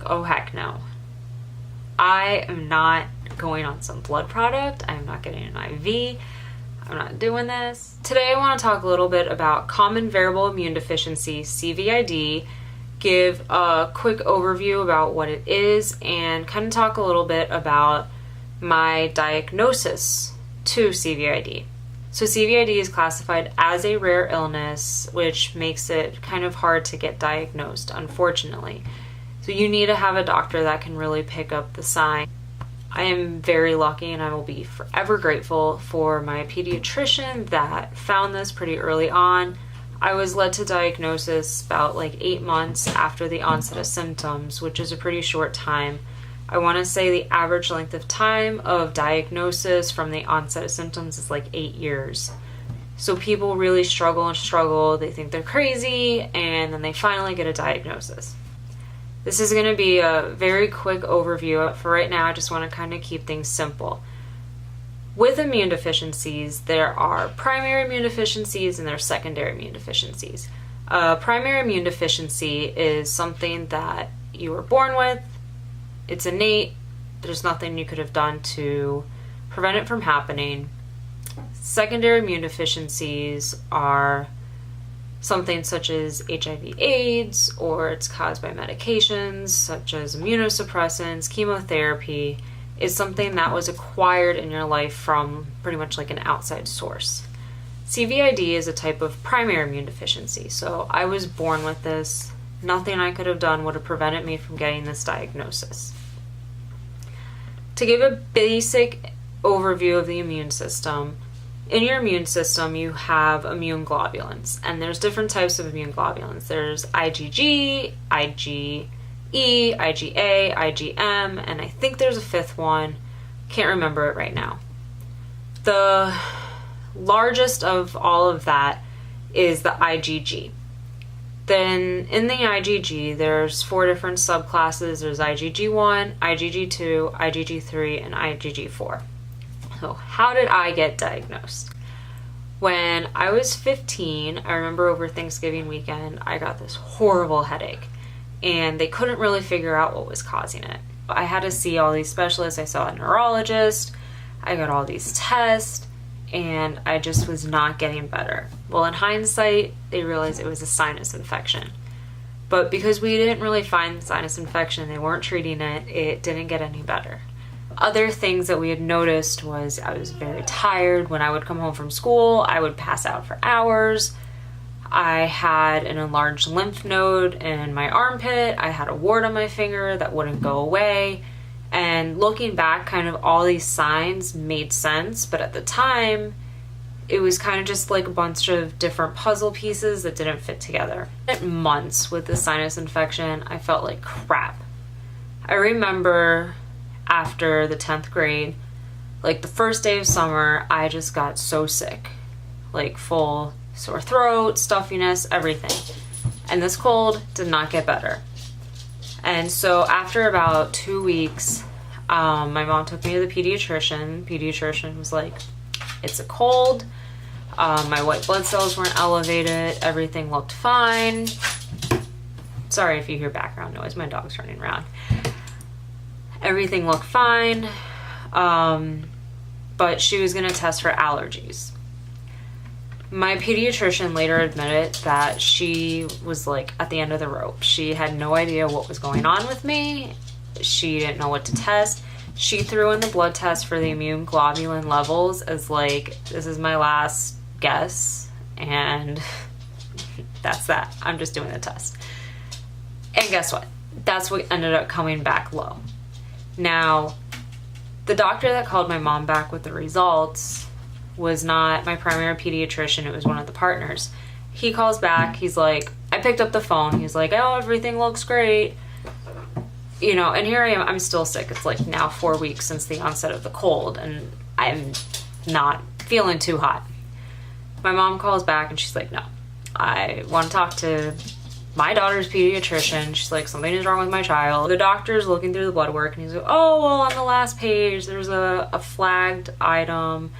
oh heck no. I am not going on some blood product. I am not getting an IV. I'm not doing this. Today I want to talk a little bit about Common Variable Immune Deficiency, CVID, give a quick overview about what it is, and kind of talk a little bit about my diagnosis to CVID. So CVID is classified as a rare illness, which makes it kind of hard to get diagnosed, unfortunately. So you need to have a doctor that can really pick up the sign. I am very lucky, and I will be forever grateful for my pediatrician that found this pretty early on. I was led to diagnosis about 8 months after the onset of symptoms, which is a pretty short time. I want to say the average length of time of diagnosis from the onset of symptoms is 8 years. So people really struggle and struggle. They think they're crazy, and then they finally get a diagnosis. This is going to be a very quick overview. For right now, I just want to kind of keep things simple. With immune deficiencies, there are primary immune deficiencies and there are secondary immune deficiencies. Primary immune deficiency is something that you were born with. It's innate. There's nothing you could have done to prevent it from happening. Secondary immune deficiencies are something such as HIV/AIDS, or it's caused by medications such as immunosuppressants, chemotherapy. Is something that was acquired in your life from pretty much an outside source. CVID is a type of primary immune deficiency. So I was born with this. Nothing I could have done would have prevented me from getting this diagnosis. To give a basic overview of the immune system, in your immune system you have immune globulins, and there's different types of immune globulins. There's IgG, IgE, IgA, IgM, and I think there's a fifth one. Can't remember it right now. The largest of all of that is the IgG. Then in the IgG, there's 4 different subclasses. There's IgG1, IgG2, IgG3, and IgG4. So how did I get diagnosed? When I was 15, I remember over Thanksgiving weekend, I got this horrible headache, and they couldn't really figure out what was causing it. I had to see all these specialists. I saw a neurologist. I got all these tests, and I just was not getting better. Well, in hindsight, they realized it was a sinus infection. But because we didn't really find the sinus infection, they weren't treating it, it didn't get any better. Other things that we had noticed was I was very tired. When I would come home from school, I would pass out for hours. I had an enlarged lymph node in my armpit. I had a wart on my finger that wouldn't go away. And looking back, kind of all these signs made sense, but at the time, it was kind of just a bunch of different puzzle pieces that didn't fit together. Months with the sinus infection, I felt like crap. I remember after the 10th grade, the first day of summer, I just got so sick. Full sore throat, stuffiness, everything. And this cold did not get better. And so after about 2 weeks, my mom took me to the pediatrician. Pediatrician was like, it's a cold. My white blood cells weren't elevated. Everything looked fine. Sorry if you hear background noise. My dog's running around. Everything looked fine. But she was going to test for allergies. My pediatrician later admitted that she was at the end of the rope. She had no idea what was going on with me. She didn't know what to test. She threw in the blood test for the immune globulin levels as this is my last guess, and that's that. I'm just doing the test. And guess what? That's what ended up coming back low. Now, the doctor that called my mom back with the results was not my primary pediatrician. It was one of the partners. He calls back. He's like, I picked up the phone. He's like, oh, everything looks great. And here I am. I'm still sick. It's now 4 weeks since the onset of the cold, and I'm not feeling too hot. My mom calls back, and she's like, no, I want to talk to my daughter's pediatrician. She's like, something is wrong with my child. The doctor's looking through the blood work, and he's like, oh, well, on the last page, there's a flagged item,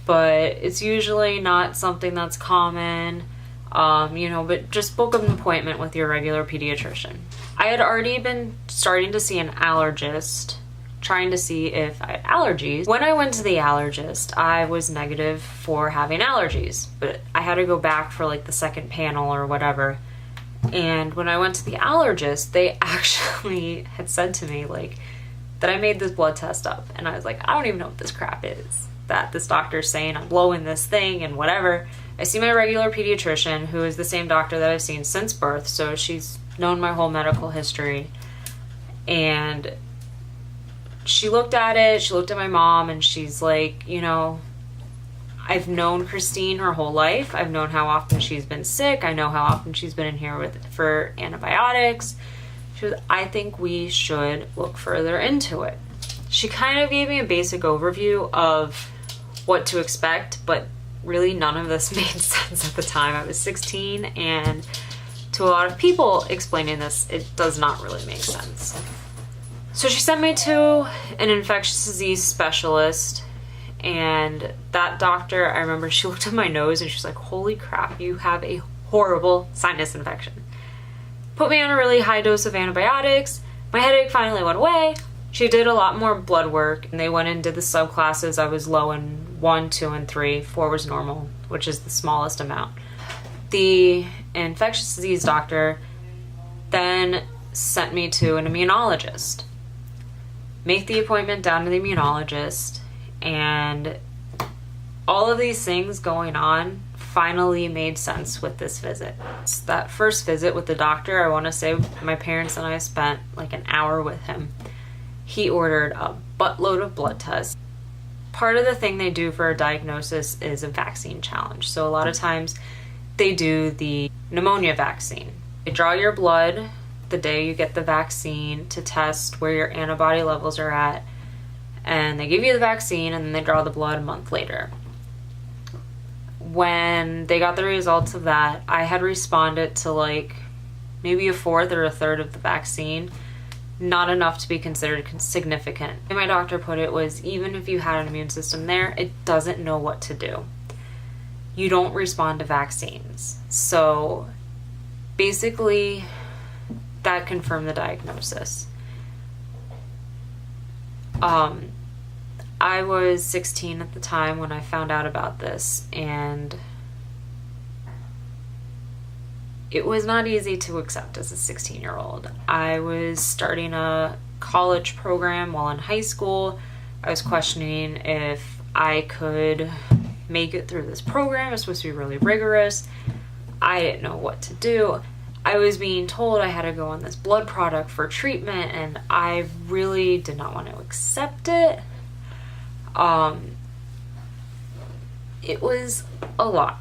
but it's usually not something that's common, but just book an appointment with your regular pediatrician. I had already been starting to see an allergist, trying to see if I had allergies. When I went to the allergist, I was negative for having allergies, but I had to go back for like the second panel or whatever. And when I went to the allergist, they actually had said to me like that I made this blood test up. And I was like, I don't even know what this crap is. That this doctor's saying I'm blowing this thing and whatever. I see my regular pediatrician, who is the same doctor that I've seen since birth. So she's known my whole medical history. And she looked at it, she looked at my mom, and she's like, you know, I've known Christine her whole life. I've known how often she's been sick. I know how often she's been in here for antibiotics. She was, I think we should look further into it. She kind of gave me a basic overview of what to expect, but really none of this made sense at the time. I was 16, and to a lot of people explaining this, it does not really make sense. So she sent me to an infectious disease specialist. And that doctor, I remember she looked at my nose and she's like, holy crap, you have a horrible sinus infection. Put me on a really high dose of antibiotics. My headache finally went away. She did a lot more blood work, and they went and did the subclasses. I was low in 1, 2, and 3. 4 was normal, which is the smallest amount. The infectious disease doctor then sent me to an immunologist. Make the appointment down to the immunologist. And all of these things going on finally made sense with this visit. That first visit with the doctor, I want to say my parents and I spent like an hour with him. He ordered a buttload of blood tests. Part of the thing they do for a diagnosis is a vaccine challenge. So a lot of times they do the pneumonia vaccine. They draw your blood the day you get the vaccine to test where your antibody levels are at. And they give you the vaccine, and then they draw the blood a month later. When they got the results of that, I had responded to like maybe a fourth or a third of the vaccine. Not enough to be considered significant. And my doctor put it was, even if you had an immune system there, it doesn't know what to do. You don't respond to vaccines. So basically, that confirmed the diagnosis. I was 16 at the time when I found out about this, and it was not easy to accept as a 16-year-old. I was starting a college program while in high school. I was questioning if I could make it through this program. It was supposed to be really rigorous. I didn't know what to do. I was being told I had to go on this blood product for treatment, and I really did not want to accept it. It was a lot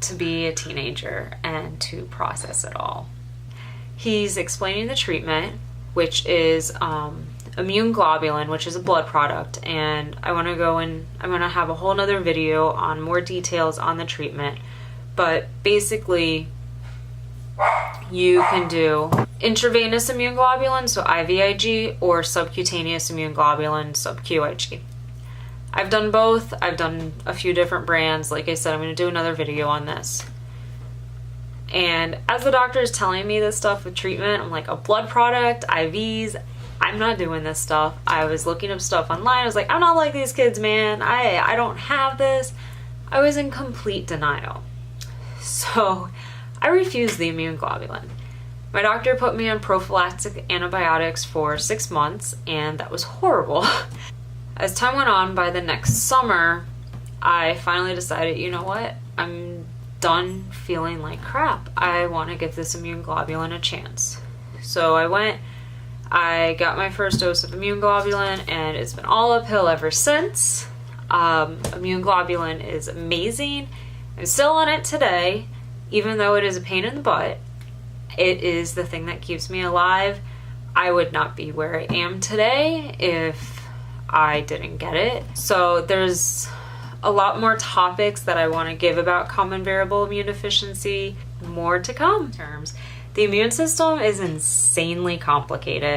to be a teenager and to process it all. He's explaining the treatment, which is immune globulin, which is a blood product, and I'm going to have a whole nother video on more details on the treatment, but basically you can do intravenous immune globulin, so IVIG, or subcutaneous immune globulin, sub-QIG. I've done both. I've done a few different brands. Like I said, I'm going to do another video on this. And as the doctor is telling me this stuff with treatment, I'm like, a blood product, IVs, I'm not doing this stuff. I was looking up stuff online. I was like, I'm not like these kids, man. I don't have this. I was in complete denial. So I refused the immune globulin. My doctor put me on prophylactic antibiotics for 6 months, and that was horrible. As time went on, by the next summer, I finally decided, you know what? I'm done feeling like crap. I want to give this immune globulin a chance. So I got my first dose of immune globulin, and it's been all uphill ever since. Immune globulin is amazing. I'm still on it today, even though it is a pain in the butt. It is the thing that keeps me alive. I would not be where I am today if I didn't get it. So there's a lot more topics that I want to give about common variable immune deficiency. More to come. The immune system is insanely complicated.